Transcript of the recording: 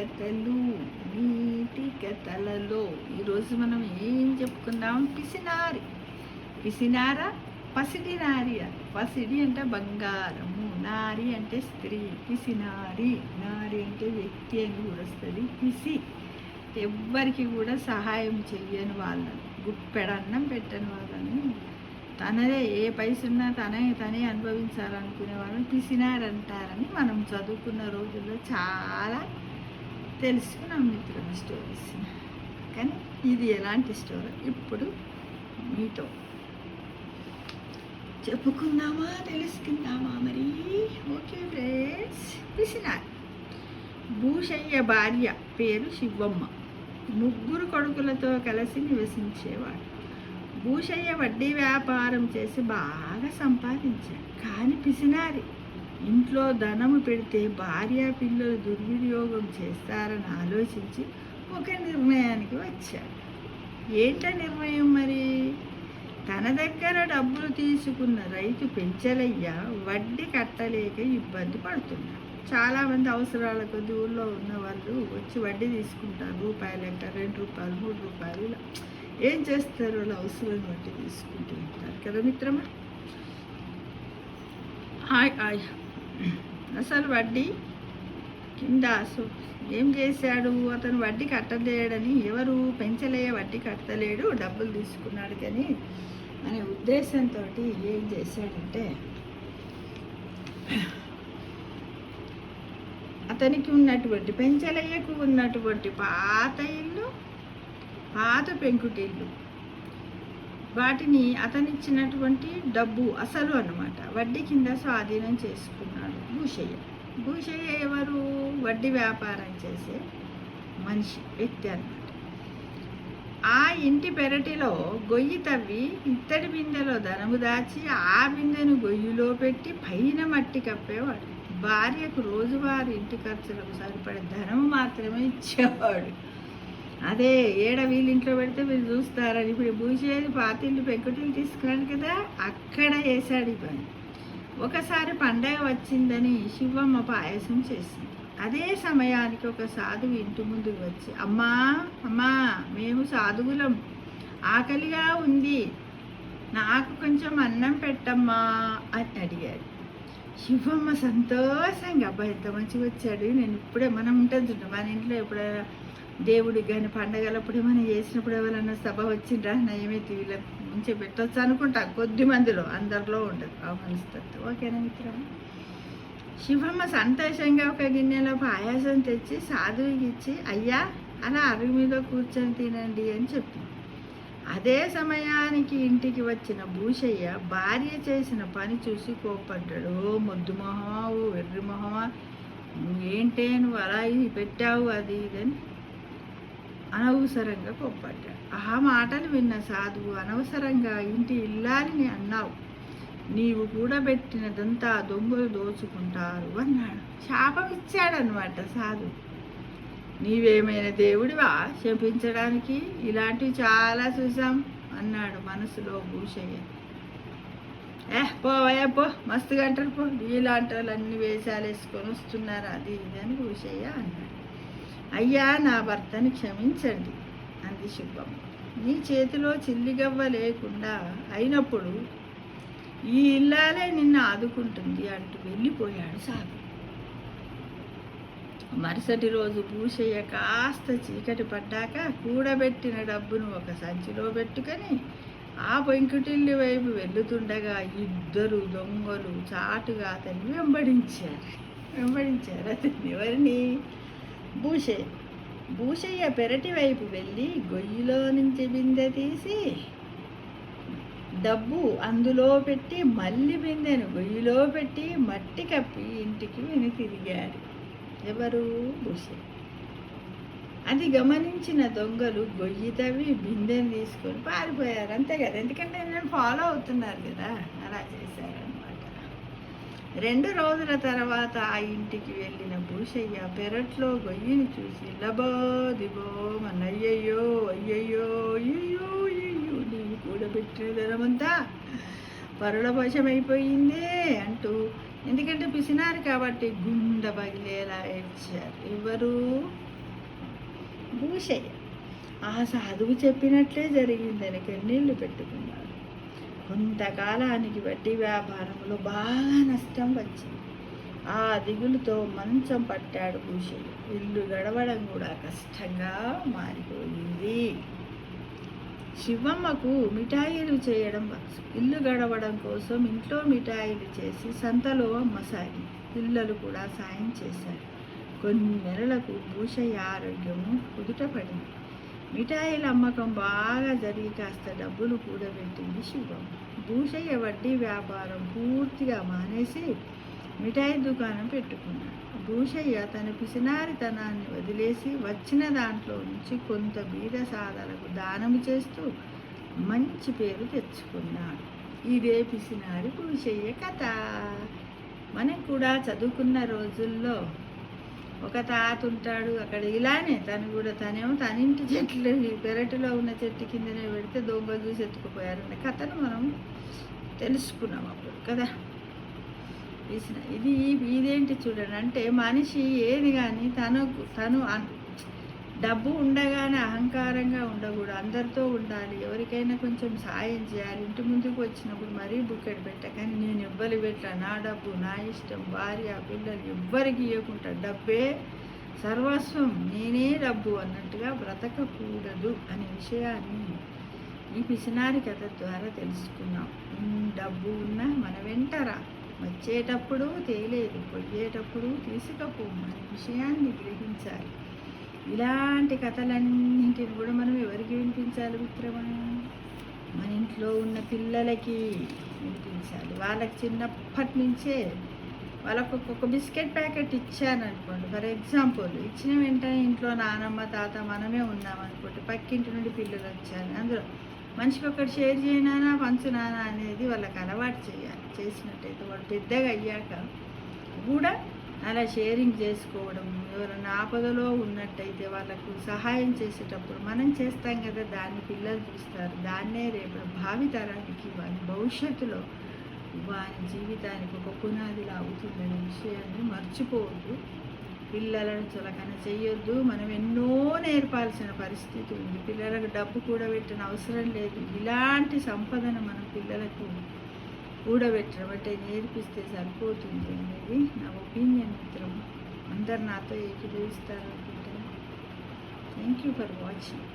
కథలు నీతి కథలలో ఈరోజు మనం ఏం చెప్పుకుందాం? పిసినారి. పిసినార పసిడి నారి. పసిడి అంటే బంగారము, నారి అంటే స్త్రీ. పిసినారి, నారి అంటే వ్యక్తి అని కూడా వస్తుంది. పిసి ఎవ్వరికి కూడా సహాయం చెయ్యని వాళ్ళని, గుప్పెడన్నం పెట్టని వాళ్ళని, తనదే ఏ పైసున్నా తనే అనుభవించాలనుకునే వాళ్ళని పిసినారంటారని మనం చదువుకున్న రోజుల్లో చాలా తెలుసుకున్నాం మిత్రుల స్టోరీస్. కానీ ఇది ఎలాంటి స్టోరీ ఇప్పుడు మీతో చెప్పుకుందామా, తెలుసుకుందామా మరి? Okay friends. పిసినారి. భూషయ్య భార్య పేరు శివమ్మ. ముగ్గురు కొడుకులతో కలిసి నివసించేవాడు. భూషయ్య వడ్డీ వ్యాపారం చేసి బాగా సంపాదించాడు. కానీ పిసినారి. ఇంట్లో ధనము పెడితే భార్య పిల్లలు దుర్వినియోగం చేస్తారని ఆలోచించి ఒక నిర్ణయానికి వచ్చాడు. ఏంట నిర్ణయం మరి? తన దగ్గర డబ్బులు తీసుకున్న రైతు పెంచలయ్య వడ్డీ కట్టలేక ఇబ్బంది పడుతున్నాడు. చాలామంది అవసరాల కొద్ది ఊళ్ళో ఉన్న వాళ్ళు వచ్చి వడ్డీ తీసుకుంటారు. రూపాయలు లెక్క, 2 రూపాయలు, 3 రూపాయలు, ఇలా ఏం చేస్తారు? వాళ్ళు అవసరం బట్టి తీసుకుంటూ ఉంటారు కదా మిత్రమా. అసలు వడ్డీ కింద ఏం చేశాడు? అతను వడ్డీ కట్టలేడని, ఎవరు పెంచలేయ వడ్డీ కట్టలేడు, డబ్బులు తీసుకున్నాడు కానీ అనే ఉద్దేశంతో ఏం చేశాడంటే, అతనికి ఉన్నటువంటి పెంచలయ్యకు ఉన్నటువంటి పాత ఇల్లు, పాత పెంకుటిల్లు, వాటిని అతనిచ్చినటువంటి డబ్బు అసలు అన్నమాట వడ్డీ కింద స్వాధీనం చేసుకున్నాడు భూషయ్య. భూషయ్య ఎవరు? వడ్డీ వ్యాపారం చేసే మనిషి, వ్యక్తి అన్నమాట. ఆ ఇంటి పెరటిలో గొయ్యి తవ్వి ఇత్తడి బిందెలో ధనము దాచి ఆ బిందెను గొయ్యిలో పెట్టి పైన మట్టి కప్పేవాడు. భార్యకు రోజువారి ఇంటి ఖర్చులకు సరిపడే ధనము మాత్రమే ఇచ్చేవాడు. అదే వీళ్ళింట్లో పెడితే వీళ్ళు చూస్తారని ఇప్పుడు భూషేది పాతిళ్ళు పెంకుటిల్లు తీసుకున్నాడు కదా, అక్కడ వేసాడు ఈ పని. ఒకసారి పండగ వచ్చిందని శివమ్మ పాయసం చేసింది. అదే సమయానికి ఒక సాధువు ఇంటి ముందుకు వచ్చి, అమ్మా మేము సాధువులం, ఆకలిగా ఉంది, నాకు కొంచెం అన్నం పెట్టమ్మా అని అడిగాడు. శివమ్మ సంతోషంగా, అబ్బాయి ఎంత మంచిగా వచ్చాడు, నేను ఇప్పుడే మనం ఉంటుంది మన ఇంట్లో ఎప్పుడైనా దేవుడికి కానీ పండగలప్పుడు ఏమైనా చేసినప్పుడు ఎవరైనా సభ వచ్చిండ్రా నయమైతే వీళ్ళ ముంచే పెట్టవచ్చు అనుకుంటా, కొద్ది మందిలో, అందరిలో ఉండదు ఆ మనస్తత్వం. ఓకేనా మిత్రమా? శివమ్మ సంతోషంగా ఒక గిన్నెలో పాయాసం తెచ్చి సాధువుకి ఇచ్చి, అయ్యా అలా అరుగు మీద కూర్చొని తినండి అని చెప్పింది. అదే సమయానికి ఇంటికి వచ్చిన భూషయ్య భార్య చేసిన పని చూసి కోప్పడ్డాడు. మొద్దు మొహమా, వెర్రి మొహమా, ఏంటే నువ్వు అలా ఇది పెట్టావు, అది ఇదని అనవసరంగా కోప్పడ్డాడు. ఆ మాటలు విన్న సాధువు, అనవసరంగా ఇంటి ఇల్లాలని అన్నావు, నీవు కూడబెట్టినదంతా దొంగలు దోచుకుంటారు అన్నాడు. శాపం ఇచ్చాడనమాట సాధువు. నీవేమైనా దేవుడివా శపించడానికి? ఇలాంటివి చాలా చూసాం అన్నాడు మనసులో భూషయ్య. పోవయ్యా పో, మస్తు గంటలు పో, ఇలాంటి వాళ్ళు అన్ని వేషాలు వేసుకొని వస్తున్నారు, అది ఇది అని భూషయ్య అన్నాడు. అయ్యా నా భర్తని క్షమించండి అంది శుభమ్మ. నీ చేతిలో చిల్లిగవ్వ లేకుండా అయినప్పుడు ఈ ఇల్లాలే నిన్ను ఆదుకుంటుంది అంటూ వెళ్ళిపోయాడు సాధు. మరుసటి రోజు భూషయ్య కాస్త చీకటి పడ్డాక కూడబెట్టిన డబ్బును ఒక సంచిలో పెట్టుకొని ఆ పెంకుటిల్లి వైపు వెళ్తుండగా 2 దొంగలు చాటుగా అతన్ని వెంబడించారు. అతన్ని ఎవరిని? భూషయ్య పెరటి వైపు వెళ్ళి గొయ్యిలో నుంచి బిందె తీసి డబ్బు అందులో పెట్టి మళ్ళీ బిందెను గొయ్యిలో పెట్టి మట్టి కప్పి ఇంటికి తిరిగాడు. ఎవరు? భూషయ్య. అది గమనించిన దొంగలు గొయ్యి తవ్వి బిందెను తీసుకొని పారిపోయారు. అంతే కదా, ఎందుకంటే నేను ఫాలో అవుతున్నారు కదా, అలా చేశారనమాట. 2 రోజుల తర్వాత ఆ ఇంటికి వెళ్ళిన భూషయ్య పెరట్లో గొయ్యిని చూసి లబో దిబో అయ్యయ్యో అయ్యయ్యో అయ్యయ్యో అయ్యో, నీవు కూడబెట్టిన ధనమంతా పరుల వశమైపోయిందే అంటూ, ఎందుకంటే పిసినారు కాబట్టి గుండె పగిలేలా ఏడ్చారు. ఎవరు? భూషయ్య ఆ సాధువు చెప్పినట్లే జరిగిందని కన్నీళ్లు పెట్టుకున్నాడు. కొంతకాలానికి వడ్డీ వ్యాపారంలో బాగా నష్టం వచ్చింది. ఆ దిగులుతో మంచం పట్టాడు భూషయ్య. ఇల్లు గడవడం కూడా కష్టంగా మారిపోయింది. శివమ్మకు మిఠాయిలు చేయడం వచ్చు. ఇల్లు గడవడం కోసం ఇంట్లో మిఠాయిలు చేసి సంతలో అమ్మసాగి పిల్లలు కూడా సాయం చేశారు. కొన్ని నెలలకు భూషయ్య ఆరోగ్యము కుదుటపడింది. మిఠాయిల అమ్మకం బాగా జరిగి కాస్త డబ్బులు కూడబెట్టింది శివమ్మ. భూషయ్య వడ్డీ వ్యాపారం పూర్తిగా మానేసి మిఠాయి దుకాణం పెట్టుకున్నాడు. భూషయ్య తన పిసినారితనాన్ని వదిలేసి వచ్చిన దాంట్లో నుంచి కొంత బీద సాధలకు దానము చేస్తూ మంచి పేరు తెచ్చుకున్నాడు. ఇదే పిసినారి భూషయ్య కథ. మనం కూడా చదువుకున్న రోజుల్లో ఒక తాత ఉంటాడు. అక్కడ ఇలానే తనేమో తన ఇంటి చెట్లు పెరటిలో ఉన్న చెట్టు కిందనే పెడితే దొంగలు చూసి ఎత్తుకుపోయారన్న కథను మనం తెలుసుకున్నాం అప్పుడు కదా. ఇదేంటి చూడండి, అంటే మనిషి ఏది కానీ తను డబ్బు ఉండగానే అహంకారంగా ఉండకూడదు. అందరితో ఉండాలి. ఎవరికైనా కొంచెం సాయం చేయాలి. ఇంటి ముందుకు వచ్చినప్పుడు మరీ బుక్కెట్ పెట్టకని నేను ఎవ్వరు పెట్టా, నా డబ్బు నా ఇష్టం, భార్య పిల్లలు ఎవ్వరికి ఇవ్వకుండా డబ్బే సర్వస్వం, నేనే డబ్బు అన్నట్టుగా బ్రతకకూడదు అనే విషయాన్ని ఈ పిసినారి కథ ద్వారా తెలుసుకున్నాం. డబ్బు ఉన్నా మన వెంటరా, వచ్చేటప్పుడు తేలేదు, పోయేటప్పుడు తీసుకపోము అనే విషయాన్ని గ్రహించాలి. ఇలాంటి కథలన్నింటిని కూడా మనం ఎవరికి వినిపించాలి మిత్రమా? మన ఇంట్లో ఉన్న పిల్లలకి వినిపించాలి. వాళ్ళకి చిన్నప్పటి నుంచే వాళ్ళకు ఒక్కొక్క బిస్కెట్ ప్యాకెట్ ఇచ్చాను అనుకోండి, ఫర్ ఎగ్జాంపుల్, ఇచ్చిన వెంటనే ఇంట్లో నానమ్మ తాత మనమే ఉన్నామనుకోండి, పక్కింటి నుండి పిల్లలు వచ్చారు, అందులో మనిషికి ఒకటి షేర్ చేయనానా పంచునానా అనేది వాళ్ళకి అలవాటు చేయాలి. చేసినట్టయితే వాళ్ళు పెద్దగా అయ్యాక కూడా అలా షేరింగ్ చేసుకోవడం, ఎవరైనా ఆపదలో ఉన్నట్టయితే వాళ్ళకు సహాయం చేసేటప్పుడు మనం చేస్తాం కదా, దాన్ని పిల్లలు చూస్తారు. దాన్నే రేపు భావితరానికి వారి భవిష్యత్తులో వారి జీవితానికి ఒక పునాదిలా అవుతుందనే విషయాన్ని మర్చిపోవద్దు. పిల్లలను చులకన చేయొద్దు. మనం ఎన్నో నేర్పాల్సిన పరిస్థితి ఉంది. పిల్లలకు డబ్బు కూడబెట్టిన అవసరం లేదు. ఇలాంటి సంపదను మనం పిల్లలకు కూడబెట్టడం అంటే నేర్పిస్తే సరిపోతుంది అనేది నా ఒపీనియన్ మిత్రం. అందరు నాతో ఏకీభవిస్తారు అనుకుంటాను. Thank you for watching.